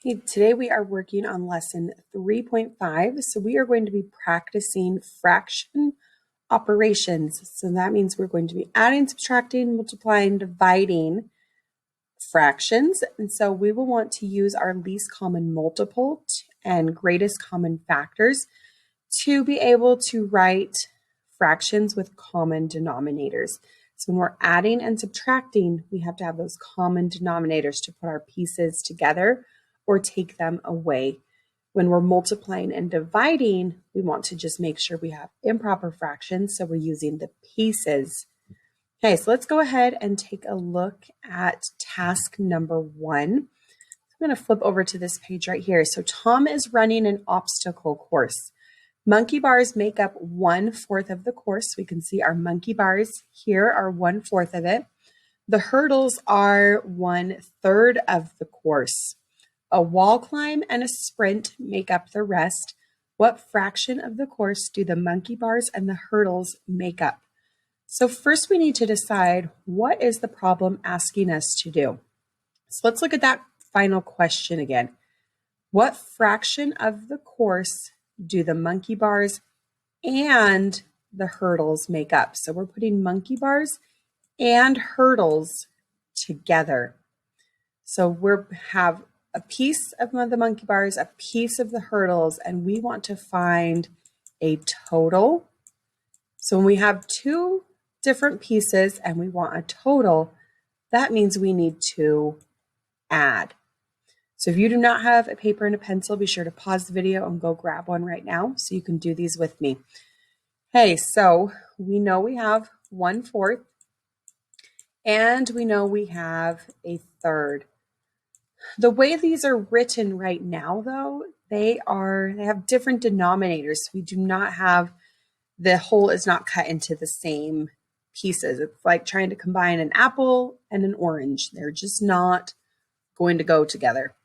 Okay, today we are working on lesson 3.5. So we are going to be practicing fraction operations. So that means we're going to be adding, subtracting, multiplying, dividing fractions. And so we will want to use our least common multiple and greatest common factors to be able to write fractions with common denominators. So when we're adding and subtracting, we have to have those common denominators to put our pieces together or take them away. When we're multiplying and dividing, we want to just make sure we have improper fractions, so we're using the pieces. Okay, so let's go ahead and take a look at task number 1. I'm going to flip over to this page right here. So Tom is running an obstacle course. Monkey bars make up 1/4 of the course. We can see our monkey bars here are 1/4 of it. The hurdles are 1/3 of the course. A wall climb and a sprint make up the rest. What fraction of the course do the monkey bars and the hurdles make up? So first we need to decide, what is the problem asking us to do? So let's look at that final question again. What fraction of the course do the monkey bars and the hurdles make up? So we're putting monkey bars and hurdles together. So we have a piece of the monkey bars, a piece of the hurdles, and we want to find a total. So when we have two different pieces and we want a total, that means we need to add. So if you do not have a paper and a pencil, be sure to pause the video and go grab one right now so you can do these with me. Hey, so we know we have 1/4 and we know we have a third. The way these are written right now, though, they have different denominators. We do not have, the whole is not cut into the same pieces. It's like trying to combine an apple and an orange. They're just not going to go together.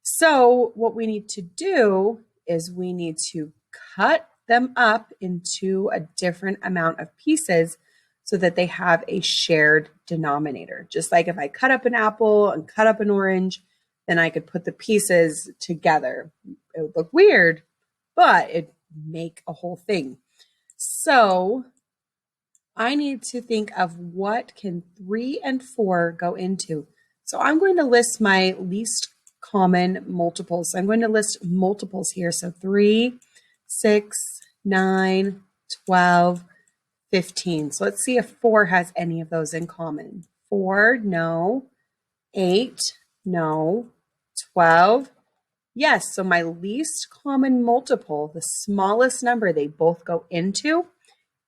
So what we need to do is we need to cut them up into a different amount of pieces so that they have a shared denominator. Just like if I cut up an apple and cut up an orange, then I could put the pieces together. It would look weird, but it'd make a whole thing. So I need to think of what can 3 and 4 go into. So I'm going to list my least common multiples. So I'm going to list multiples here. So 3, 6, 9, 12, 15. So let's see if 4 has any of those in common. 4, no. 8, no. 12, yes. So my least common multiple, the smallest number they both go into,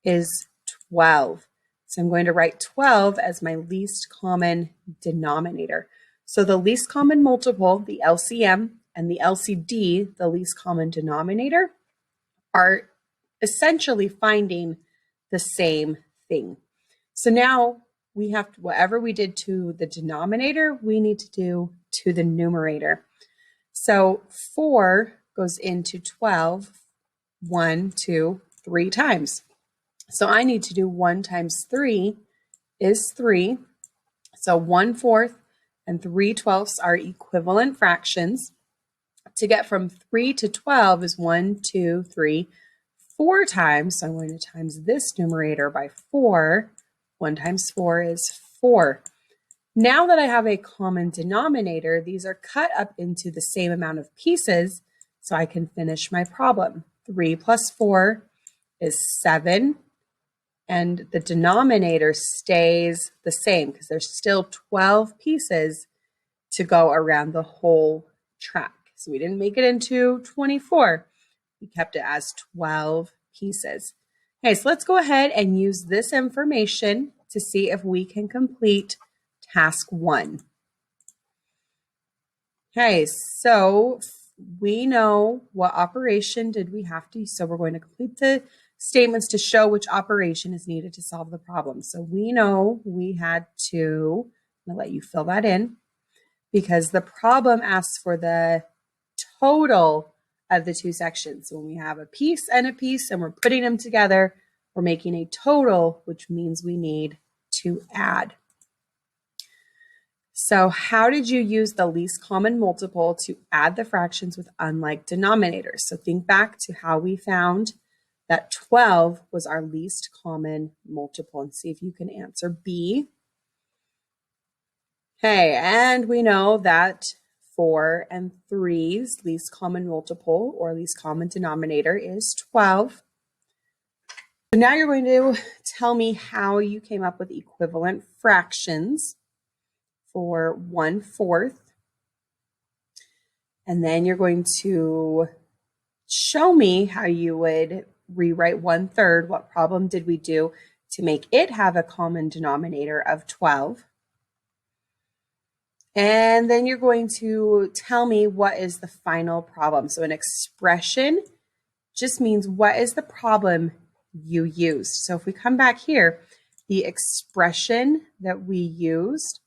is 12. So I'm going to write 12 as my least common denominator. So the least common multiple, the LCM, and the LCD, the least common denominator, are essentially finding the same thing. So now we have to, whatever we did to the denominator, we need to do to the numerator. So 4 goes into 12 1, 2, 3 times. So I need to do 1 times 3 is 3. So 1/4 and 3/12 are equivalent fractions. To get from 3 to 12 is 1, 2, 3, 4 times. So I'm going to times this numerator by 4. 1 times 4 is 4. Now that I have a common denominator, these are cut up into the same amount of pieces, so I can finish my problem. 3 plus 4 is 7, and the denominator stays the same because there's still 12 pieces to go around the whole track. So we didn't make it into 24. We kept it as 12 pieces. Okay, so let's go ahead and use this information to see if we can complete task 1. Okay, so we know what operation did we have to, so we're going to complete the statements to show which operation is needed to solve the problem. So we know we had to, I'm going to let you fill that in, because the problem asks for the total of the two sections. So when we have a piece and we're putting them together, we're making a total, which means we need to add. So how did you use the least common multiple to add the fractions with unlike denominators? So think back to how we found that 12 was our least common multiple and see if you can answer B. Okay, and we know that 4 and 3's least common multiple or least common denominator is 12. So now you're going to tell me how you came up with equivalent fractions for 1/4. And then you're going to show me how you would rewrite 1/3. What problem did we do to make it have a common denominator of 12? And then you're going to tell me what is the final problem. So an expression just means what is the problem you used. So if we come back here, the expression that we used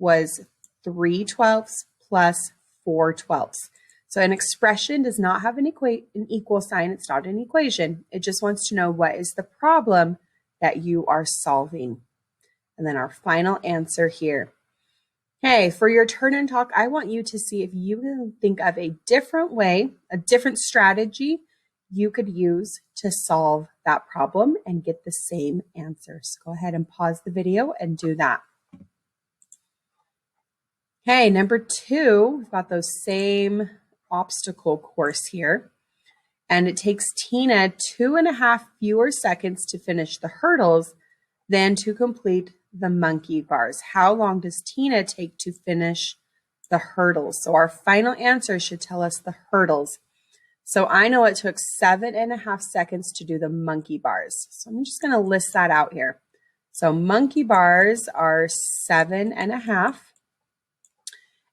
was 3/12 plus 4/12. So an expression does not have an equal sign. It's not an equation. It just wants to know what is the problem that you are solving. And then our final answer here. Hey, for your turn and talk, I want you to see if you can think of a different way, a different strategy you could use to solve that problem and get the same answers. Go ahead and pause the video and do that. Okay, number 2, we've got those same obstacle course here. And it takes Tina 2.5 fewer seconds to finish the hurdles than to complete the monkey bars. How long does Tina take to finish the hurdles? So our final answer should tell us the hurdles. So I know it took 7.5 seconds to do the monkey bars. So I'm just going to list that out here. So monkey bars are 7.5.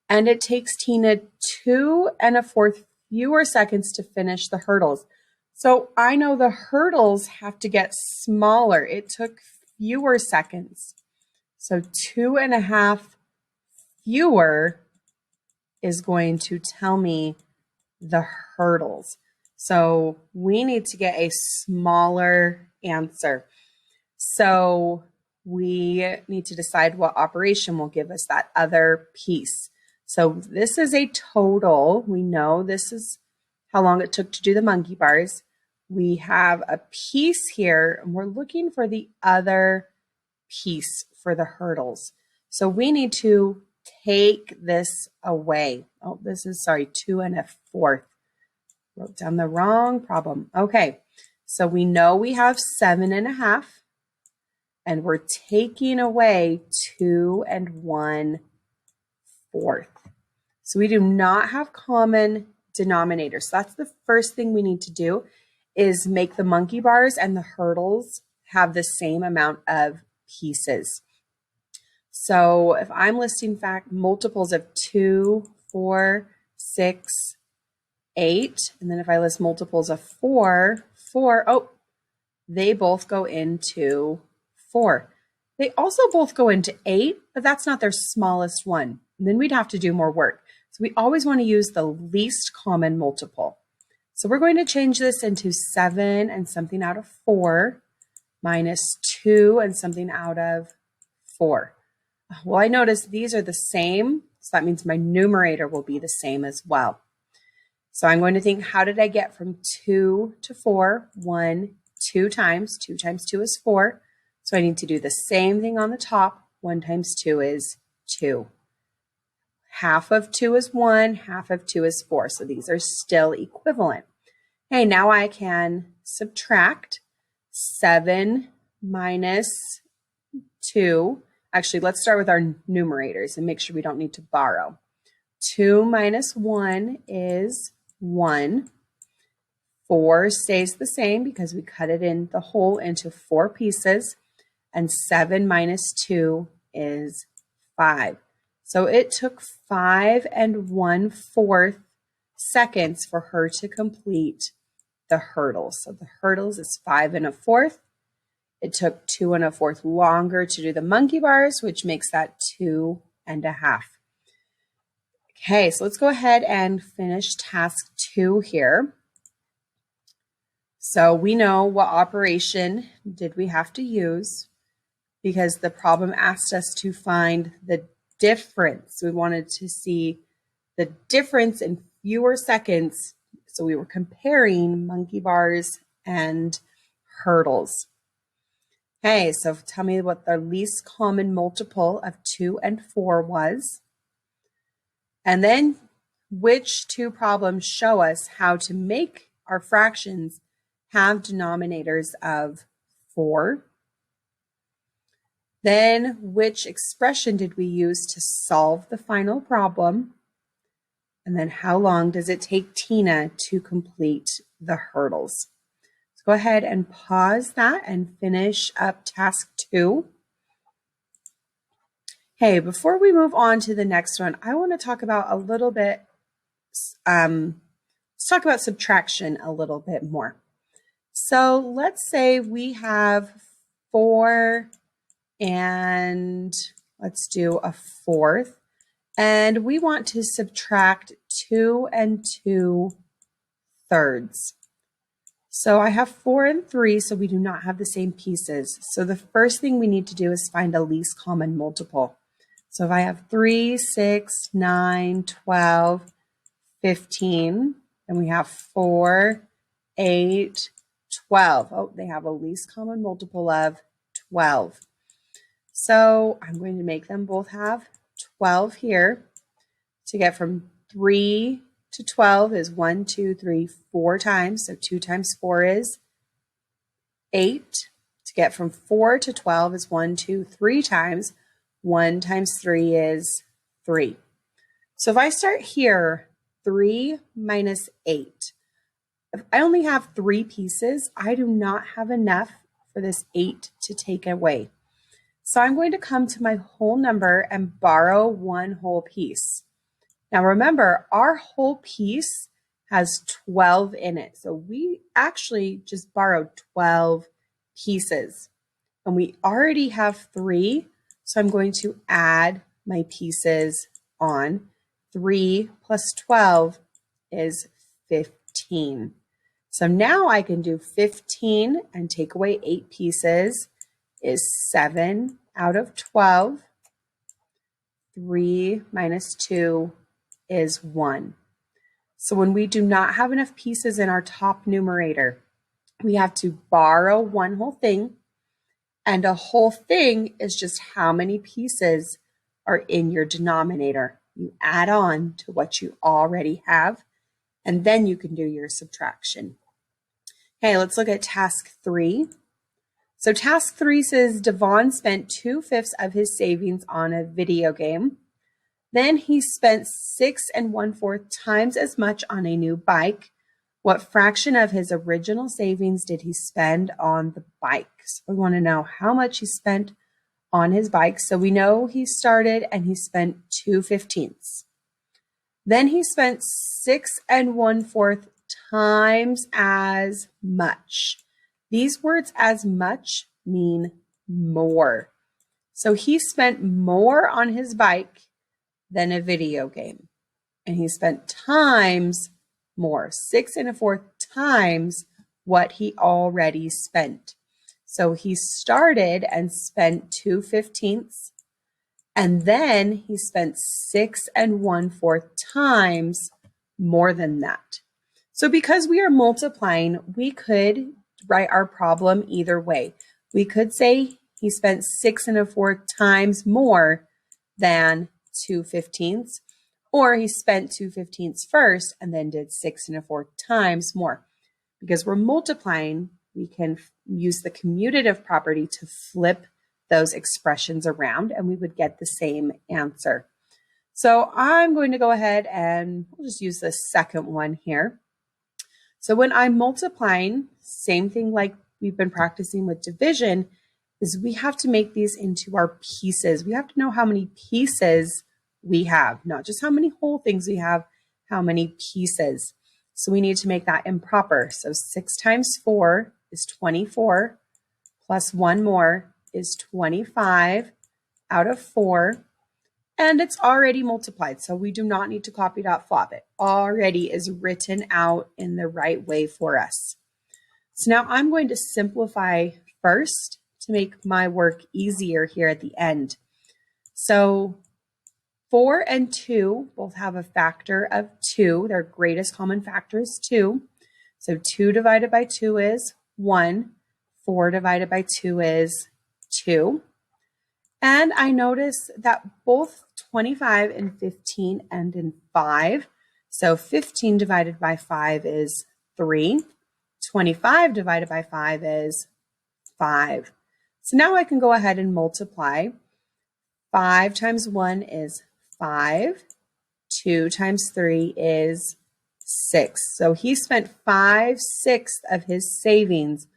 And it takes Tina 2.25 fewer seconds to finish the hurdles. So I know the hurdles have to get smaller. It took fewer seconds. So 2.5 fewer is going to tell me the hurdles. So we need to get a smaller answer. So we need to decide what operation will give us that other piece. So this is a total. We know this is how long it took to do the monkey bars. We have a piece here, and we're looking for the other piece for the hurdles. So we need to take this away. Oh, this is, 2.25. Wrote down the wrong problem. Okay, so we know we have 7.5, and we're taking away 2 1/4. So we do not have common denominators. So that's the first thing we need to do is make the monkey bars and the hurdles have the same amount of pieces. So if I'm listing multiples of 2, 4, 6, 8, and then if I list multiples of 4, they both go into 4. They also both go into 8, but that's not their smallest one. And then we'd have to do more work. So we always want to use the least common multiple. So we're going to change this into 7 and something out of 4 minus 2 and something out of 4. Well, I noticed these are the same, so that means my numerator will be the same as well. So I'm going to think, how did I get from 2 to 4? 1, 2 times. 2 times 2 is 4. So I need to do the same thing on the top. 1 times 2 is 2. Half of 2 is 1, half of 2 is 4. So these are still equivalent. Okay, now I can subtract 7 minus 2. Actually, let's start with our numerators and make sure we don't need to borrow. 2 minus 1 is 1. 4 stays the same because we cut it in the whole into 4 pieces. And 7 minus 2 is 5. So it took 5 1/4 seconds for her to complete the hurdles. So the hurdles is 5 1/4. It took 2 1/4 longer to do the monkey bars, which makes that 2 1/2. Okay, so let's go ahead and finish task 2 here. So we know what operation did we have to use because the problem asked us to find the difference. We wanted to see the difference in fewer seconds. So we were comparing monkey bars and hurdles. Okay, so tell me what the least common multiple of 2 and 4 was. And then which two problems show us how to make our fractions have denominators of 4. Then which expression did we use to solve the final problem? And then how long does it take Tina to complete the hurdles? So go ahead and pause that and finish up task 2. Hey, before we move on to the next one, I want to talk about a little bit, let's talk about subtraction a little bit more. So let's say we have 4 and let's do a 4th. And we want to subtract 2 and 2/3. So I have 4 and 3, so we do not have the same pieces. So the first thing we need to do is find a least common multiple. So if I have 3, 6, 9, 12, 15, and we have 4, 8, 12. Oh, they have a least common multiple of 12. So I'm going to make them both have 12 here. To get from 3 to 12 is 1, 2, 3, 4 times. So 2 times 4 is 8. To get from 4 to 12 is 1, 2, 3 times. 1 times 3 is 3. So if I start here, 3 minus 8. If I only have 3 pieces, I do not have enough for this 8 to take away. So I'm going to come to my whole number and borrow one whole piece. Now remember, our whole piece has 12 in it. So we actually just borrowed 12 pieces. And we already have 3. So I'm going to add my pieces on. 3 plus 12 is 15. So now I can do 15 and take away 8 pieces is 7 out of 12. 3 minus 2 is 1. So when we do not have enough pieces in our top numerator, we have to borrow one whole thing. And a whole thing is just how many pieces are in your denominator. You add on to what you already have, and then you can do your subtraction. Okay, let's look at task 3. So task 3 says Devon spent 2/5 of his savings on a video game. Then he spent 6 1/4 times as much on a new bike. What fraction of his original savings did he spend on the bike? So we want to know how much he spent on his bike. So we know he started and he spent 2/15. Then he spent 6 1/4 times as much. These words as much mean more. So he spent more on his bike than a video game. And he spent times more, 6 1/4 times what he already spent. So he started and spent 2/15, and then he spent 6 1/4 times more than that. So because we are multiplying, we could write our problem either way. We could say he spent 6 1/4 times more than 2/15, or he spent 2/15 first and then did 6 1/4 times more. Because we're multiplying, we can use the commutative property to flip those expressions around and we would get the same answer. So I'm going to go ahead and we'll just use the second one here. So when I'm multiplying, same thing like we've been practicing with division, is we have to make these into our pieces. We have to know how many pieces we have, not just how many whole things we have, how many pieces. So we need to make that improper. So 6 times 4 is 24, plus 1 more is 25 out of 4. And it's already multiplied, so we do not need to copy that flop. It already is written out in the right way for us. So now I'm going to simplify first to make my work easier here at the end. So 4 and 2 both have a factor of 2. Their greatest common factor is 2. So 2 divided by 2 is 1. 4 divided by 2 is 2. And I notice that both 25 and 15 end in 5. So 15 divided by 5 is 3. 25 divided by 5 is 5. So now I can go ahead and multiply. 5 times 1 is 5. 2 times 3 is 6. So he spent 5/6 of his savings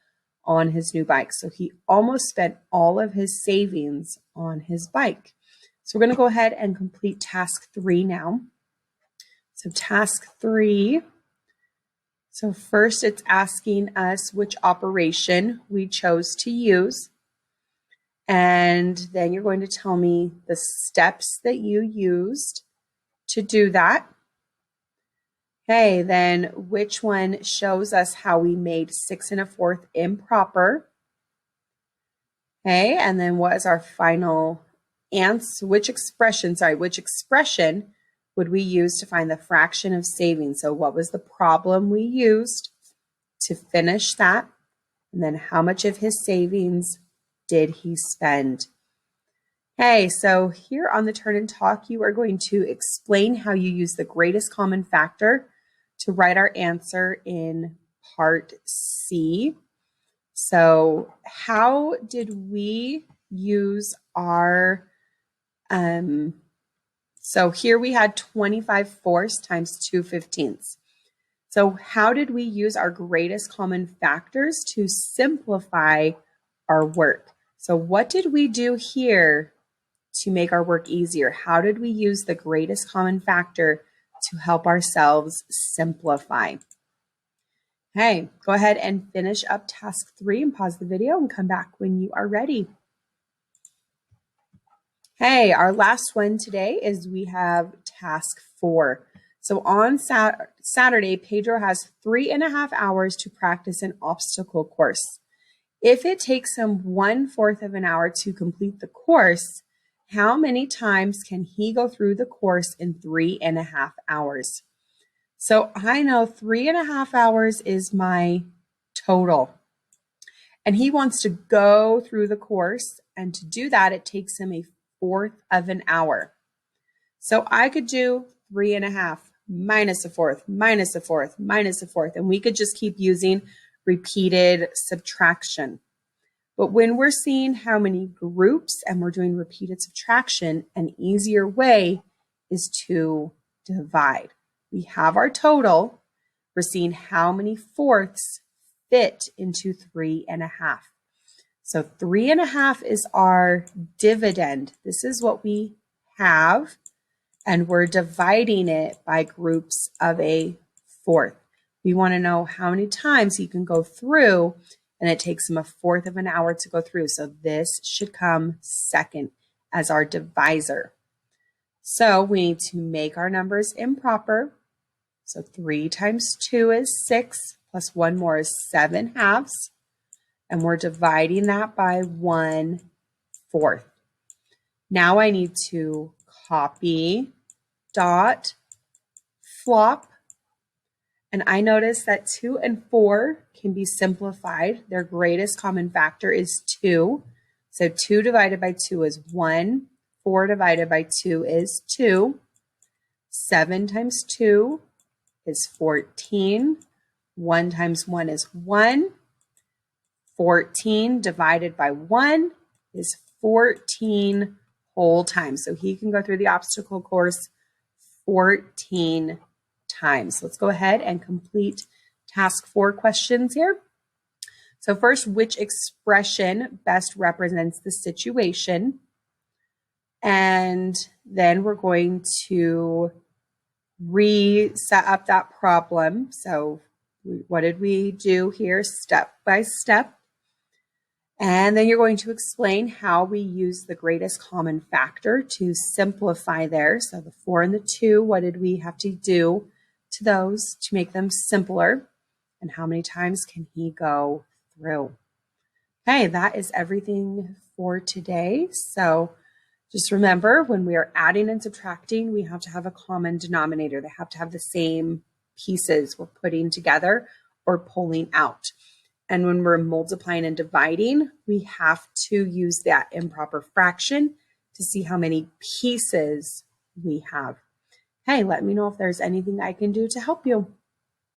on his new bike. So he almost spent all of his savings on his bike. So we're going to go ahead and complete task 3 now. So task 3. So first it's asking us which operation we chose to use. And then you're going to tell me the steps that you used to do that. Okay, then which one shows us how we made 6 1/4 improper? Okay, and then what is our final answer? Which expression would we use to find the fraction of savings? So what was the problem we used to finish that? And then how much of his savings did he spend? Okay, so here on the Turn and Talk, you are going to explain how you use the greatest common factor to write our answer in part C. So how did we use our, so here we had 25/4 times 2/15. So how did we use our greatest common factors to simplify our work? So what did we do here to make our work easier? How did we use the greatest common factor to help ourselves simplify? Okay, go ahead and finish up task 3 and pause the video and come back when you are ready. Hey, our last one today is we have task 4. So on Saturday, Pedro has 3.5 hours to practice an obstacle course. If it takes him 1/4 of an hour to complete the course, how many times can he go through the course in 3.5 hours? So I know 3.5 hours is my total. And he wants to go through the course. And to do that, it takes him 1/4 of an hour. So I could do 3.5 minus 1/4, minus 1/4, minus 1/4. And we could just keep using repeated subtraction. But when we're seeing how many groups and we're doing repeated subtraction, an easier way is to divide. We have our total. We're seeing how many fourths fit into 3.5. So 3.5 is our dividend. This is what we have, and we're dividing it by groups of 1/4. We want to know how many times he can go through, and it takes him 1/4 of an hour to go through. So this should come second as our divisor. So we need to make our numbers improper. So 3 times 2 is 6, plus 1 more is 7/2. And we're dividing that by 1/4. Now I need to copy, dot, flop. And I notice that 2 and 4 can be simplified. Their greatest common factor is 2. So 2 divided by 2 is 1. 4 divided by 2 is 2. 7 times 2 is 14. 1 times 1 is 1. 14 divided by 1 is 14 whole times. So he can go through the obstacle course 14 times. Let's go ahead and complete task 4 questions here. So first, which expression best represents the situation? And then we're going to reset up that problem. So what did we do here step by step? And then you're going to explain how we use the greatest common factor to simplify there. So the 4 and the 2, what did we have to do to those to make them simpler? And how many times can he go through? Okay, that is everything for today. So Just remember, when we are adding and subtracting, we have to have a common denominator. They have to have the same pieces we're putting together or pulling out. And when we're multiplying and dividing, we have to use that improper fraction to see how many pieces we have. Hey, let me know if there's anything I can do to help you.